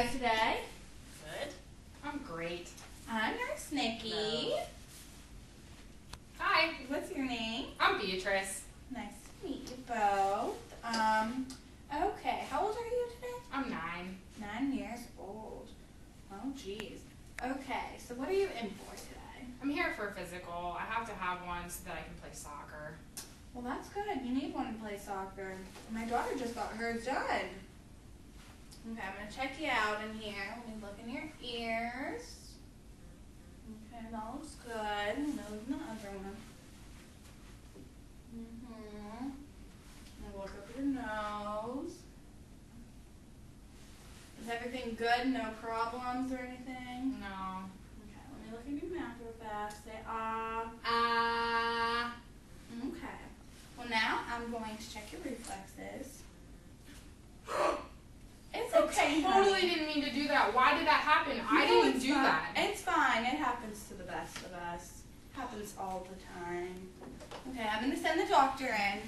guys today? Good. I'm great. I'm Nurse Nikki. Hello. Hi, What's your name? I'm Beatrice. Nice to meet you both. Okay, how old are you today? I'm 9. 9 years old. Oh, geez. Okay, so what are you in for today? I'm here for a physical. I have to have one so that I can play soccer. Well, that's good. You need one to play soccer. My daughter just got hers done. Okay, I'm going to check you out in here. Let me look in your ears. Okay, that looks good. Nose and the other one. I'm going to look up your nose. Is everything good? No problems or anything? No. Okay, let me look at your mouth real fast. Say ah. Ah. Okay. Well, now I'm going to check your reflexes. It's okay, I totally honey. didn't mean to do that. Why did that happen? I No, didn't it's do fine. that. It's fine. It happens to the best of us. Happens all the time. Okay, I'm going to send the doctor in.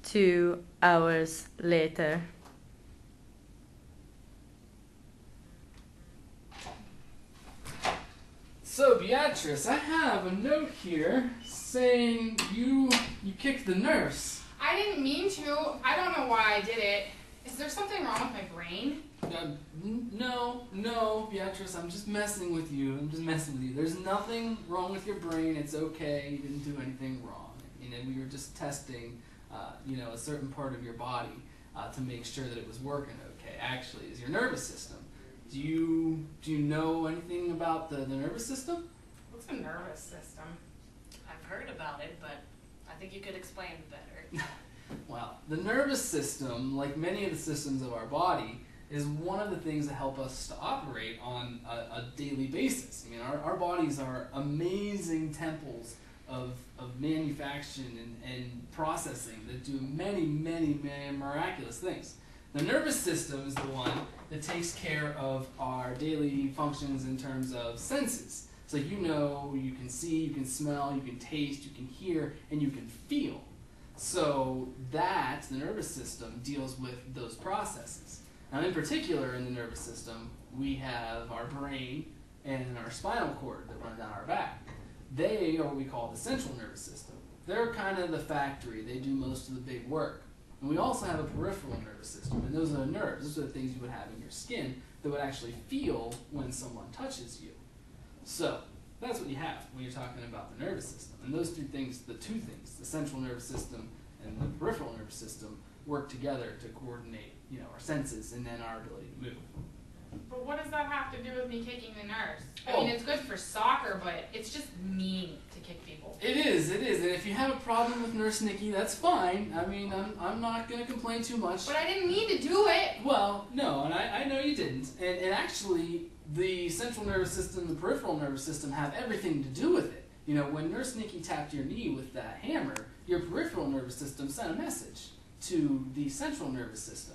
Two hours later. So Beatrice, I have a note here saying you kicked the nurse. I didn't mean to. I don't know why I did it. Is there something wrong with my brain? No, Beatrice, I'm just messing with you. There's nothing wrong with your brain. It's okay. You didn't do anything wrong. We were just testing, a certain part of your body to make sure that it was working okay. Actually, is your nervous system. Do you know anything about the nervous system? What's a nervous system? I've heard about it, but I think you could explain better. Well, the nervous system, like many of the systems of our body, is one of the things that help us to operate on a daily basis. I mean, our bodies are amazing temples of manufacturing and processing that do many, many, many miraculous things. The nervous system is the one that takes care of our daily functions in terms of senses. So you can see, you can smell, you can taste, you can hear, and you can feel. So the nervous system deals with those processes. Now in particular in the nervous system, we have our brain and our spinal cord that run down our back. They are what we call the central nervous system. They're kind of the factory. They do most of the big work. And we also have a peripheral nervous system, and those are the nerves. Those are the things you would have in your skin that would actually feel when someone touches you. So that's what you have when you're talking about the nervous system. And those two things, the central nervous system and the peripheral nervous system, work together to coordinate, our senses and then our ability to move. But what does that have to do with me kicking the nurse? I Oh. mean, it's good for soccer, but it's just mean to kick people. It is. And if you have a problem with Nurse Nikki, that's fine. I mean, I'm not going to complain too much. But I didn't mean to do it. Well, no, and I know you didn't. And actually, the central nervous system, the peripheral nervous system have everything to do with it. When Nurse Nikki tapped your knee with that hammer, your peripheral nervous system sent a message to the central nervous system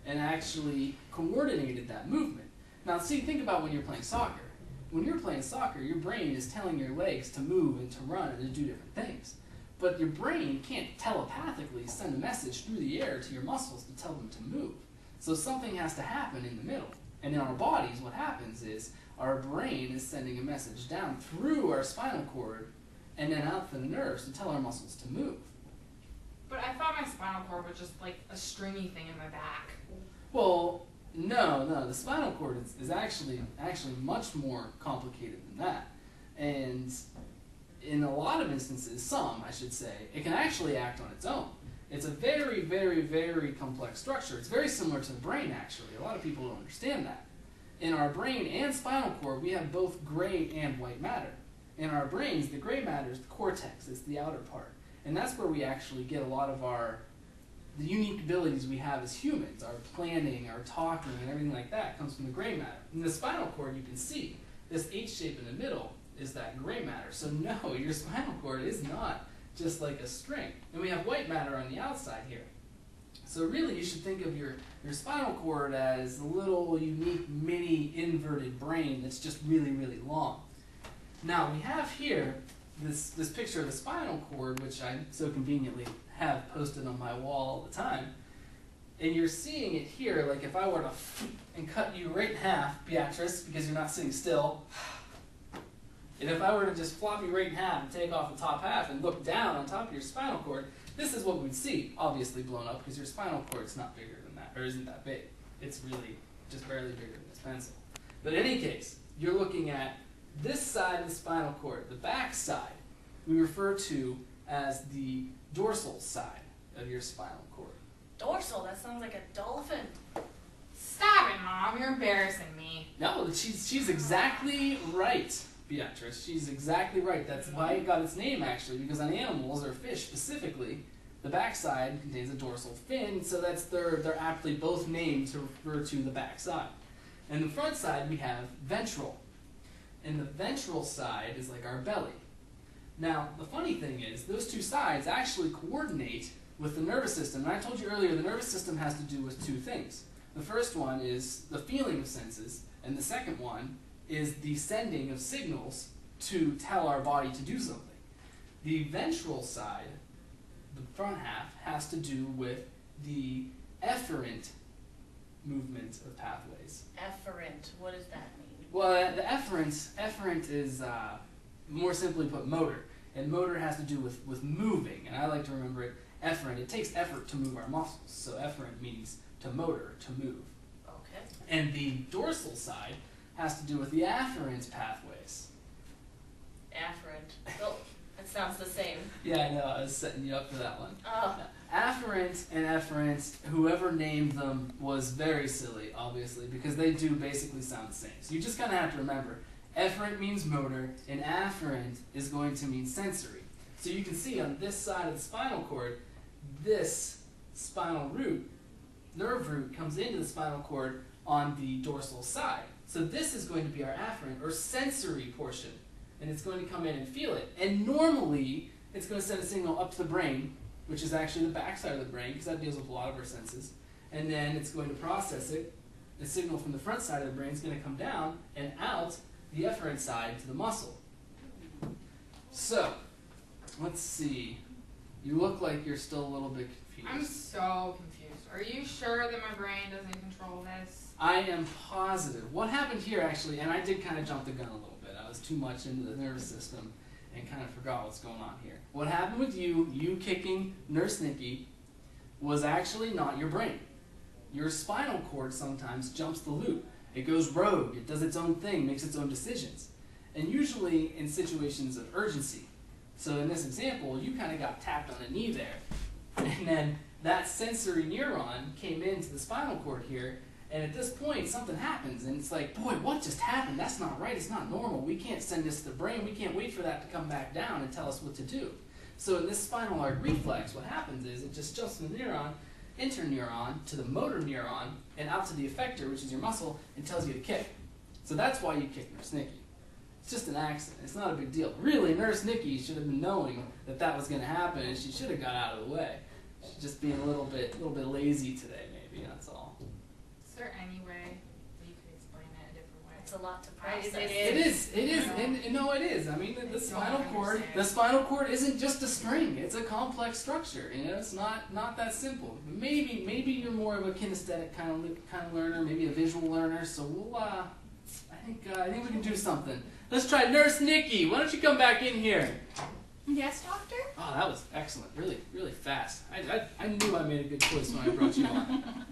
and actually coordinated that movement. Now, think about when you're playing soccer. When you're playing soccer, your brain is telling your legs to move and to run and to do different things. But your brain can't telepathically send a message through the air to your muscles to tell them to move. So something has to happen in the middle. And in our bodies, what happens is our brain is sending a message down through our spinal cord and then out to the nerves to tell our muscles to move. But I thought my spinal cord was just like a stringy thing in my back. Well, no. The spinal cord is actually much more complicated than that. And in a lot of instances, some, I should say, it can actually act on its own. It's a very, very, very complex structure. It's very similar to the brain, actually. A lot of people don't understand that. In our brain and spinal cord, we have both gray and white matter. In our brains, the gray matter is the cortex. It's the outer part. And that's where we actually get a lot of the unique abilities we have as humans. Our planning, our talking, and everything like that comes from the gray matter. In the spinal cord, you can see this H shape in the middle is that gray matter. So no, your spinal cord is not just like a string. And we have white matter on the outside here. So really, you should think of your spinal cord as a little unique mini inverted brain that's just really, really long. Now we have here this picture of the spinal cord, which I so conveniently have posted on my wall all the time. And you're seeing it here, like if I were to and cut you right in half, Beatrice, because you're not sitting still. And if I were to just flop you right in half and take off the top half and look down on top of your spinal cord, this is what we'd see, obviously blown up because your spinal cord's not bigger than that, or isn't that big. It's really just barely bigger than this pencil. But in any case, you're looking at this side of the spinal cord, the back side, we refer to as the dorsal side of your spinal cord. Dorsal, that sounds like a dolphin. Stop it, Mom. You're embarrassing me. No, she's exactly right, Beatrice. She's exactly right. That's why it got its name, actually, because on animals, or fish specifically, the backside contains a dorsal fin, so that's they're aptly both named to refer to the backside. And the front side, we have ventral. And the ventral side is like our belly. Now, the funny thing is, those two sides actually coordinate with the nervous system. And I told you earlier, the nervous system has to do with two things. The first one is the feeling of senses, and the second one is the sending of signals to tell our body to do something. The ventral side, the front half, has to do with the efferent movement of pathways. Efferent, what does that mean? Well, the efferent is, more simply put, motor. And motor has to do with moving, and I like to remember it efferent. It takes effort to move our muscles, so efferent means to motor, to move. Okay. And the dorsal side has to do with the afferent pathways. Afferent. Oh, that sounds the same. Yeah, I know, I was setting you up for that one. Oh. Afferent and efferent, whoever named them was very silly, obviously, because they do basically sound the same. So you just kind of have to remember, efferent means motor, and afferent is going to mean sensory. So you can see on this side of the spinal cord, this spinal root, nerve root, comes into the spinal cord on the dorsal side. So this is going to be our afferent, or sensory portion, and it's going to come in and feel it. And normally, it's going to send a signal up to the brain, which is actually the back side of the brain, because that deals with a lot of our senses. And then it's going to process it. The signal from the front side of the brain is going to come down and out the efferent side to the muscle. So, let's see. You look like you're still a little bit confused. I'm so confused. Are you sure that my brain doesn't control this? I am positive. What happened here, actually, and I did kind of jump the gun a little bit. I was too much into the nervous system and kind of forgot what's going on here. What happened with you kicking Nurse Nikki, was actually not your brain. Your spinal cord sometimes jumps the loop. It goes rogue. It does its own thing, makes its own decisions. And usually in situations of urgency. So in this example, you kind of got tapped on the knee there. And then that sensory neuron came into the spinal cord here. And at this point, something happens. And it's like, boy, what just happened? That's not right. It's not normal. We can't send this to the brain. We can't wait for that to come back down and tell us what to do. So in this spinal arc reflex, what happens is it just jumps from the neuron, interneuron, to the motor neuron, and out to the effector, which is your muscle, and tells you to kick. So that's why you kick Nurse Nikki. It's just an accident. It's not a big deal. Really, Nurse Nikki should have been knowing that that was going to happen, and she should have got out of the way. She's just being a little bit lazy today, maybe. That's all. Is there any way that you could explain it a different way? It's a lot to Right, process. it It is, No. and no, it is. I mean, the don't spinal cord, understand. the spinal cord isn't just a string. It's a complex structure. You know, it's not that simple. Maybe you're more of a kinesthetic kind of learner, maybe a visual learner. So we'll, I think we can do something. Let's try Nurse Nikki. Why don't you come back in here? Yes, doctor? Oh, that was excellent. Really fast. I knew I made a good choice when I brought you on.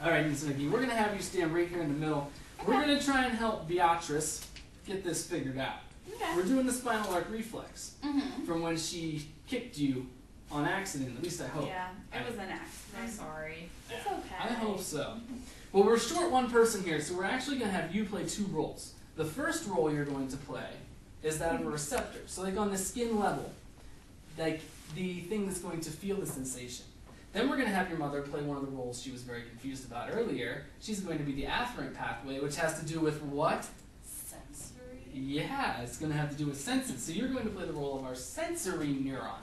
All right, Nurse Nikki, we're going to have you stand right here in the middle. We're going to try and help Beatrice get this figured out. Okay. We're doing the spinal arc reflex Mm-hmm. from when she kicked you on accident, at least I hope. Yeah, it was an I'm accident. sorry. It's okay. I hope so. Well, we're short one person here, so we're actually going to have you play two roles. The first role you're going to play is that of a receptor. So like on the skin level, like the thing that's going to feel the sensation. Then we're going to have your mother play one of the roles she was very confused about earlier. She's going to be the afferent pathway, which has to do with what? Sensory? Yeah, it's going to have to do with senses. So you're going to play the role of our sensory neuron.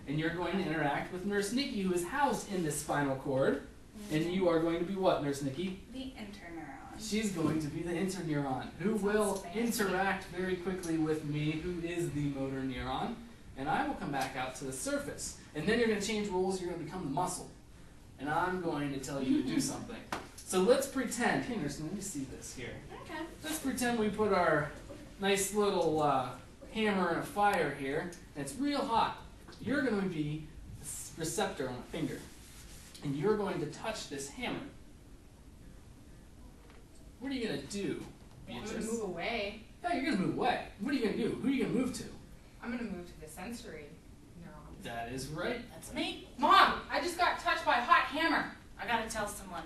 And you're going to interact with Nurse Nikki, who is housed in this spinal cord. And you are going to be what, Nurse Nikki? The interneuron. She's going to be the interneuron, who Sounds will fancy. interact very quickly with me, who is the motor neuron, and I will come back out to the surface. And then you're going to change roles, you're going to become the muscle. And I'm going to tell you to do something. So let's pretend, hey Nurse, let me see this here. Okay. Let's pretend we put our nice little hammer in a fire here, and it's real hot. You're going to be the receptor on a finger, and you're going to touch this hammer. What are you going to do, I'm gonna Beatrice? move away. Yeah, you're going to move away. What are you going to do? Who are you going to move to? I'm gonna move to the sensory neuron. That is right. That's me. Mom, I just got touched by a hot hammer. I gotta tell someone.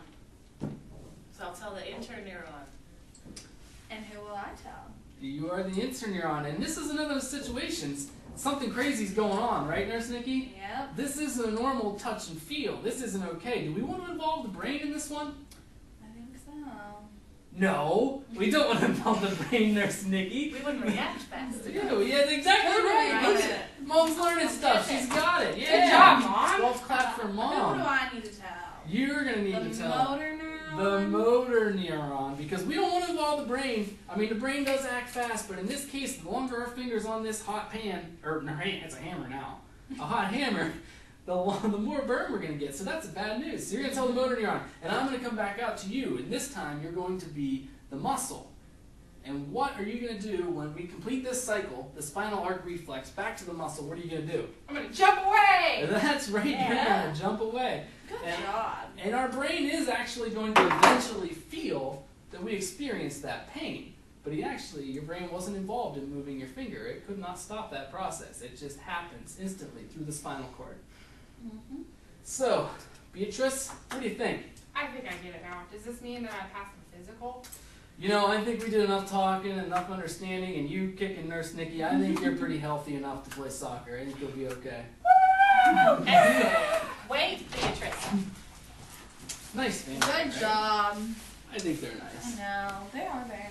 So I'll tell the interneuron. And who will I tell? You are the interneuron, and this is another of those situations. Something crazy's going on, right, Nurse Nikki? Yep. This isn't a normal touch and feel. This isn't okay. Do we want to involve the brain in this one? I think so. No, we don't want to involve the brain, Nurse Nikki. We wouldn't react fast enough. Yeah, exactly right. Right. Look at- Mom's learning stuff. She's got it. Yeah. Good job, Mom. Well, clap for Who do Mom. I need to tell? You're gonna need The to tell motor neuron. the motor neuron, because we don't want to involve the brain. I mean, the brain does act fast, but in this case, the longer our fingers on this hot pan, or no, it's a hammer now, a hot hammer, the more burn we're gonna get. So that's bad news. So you're gonna tell the motor neuron, and I'm gonna come back out to you, and this time you're going to be the muscle. And what are you going to do when we complete this cycle, the spinal arc reflex, back to the muscle? What are you going to do? I'm gonna jump away. That's right, you're Yeah. going to jump away. Good And- job. And our brain is actually going to eventually feel that we experienced that pain. But your brain wasn't involved in moving your finger. It could not stop that process. It just happens instantly through the spinal cord. Mm-hmm. So, Beatrice, what do you think? I think I get it now. Does this mean that I passed the physical? You know, I think we did enough talking, enough understanding, and you kicking Nurse Nikki, I think you're pretty healthy enough to play soccer. I think you'll be okay. Excellent. Wait, Beatrice. Nice, man. Good job. I think they're I nice. know. They are very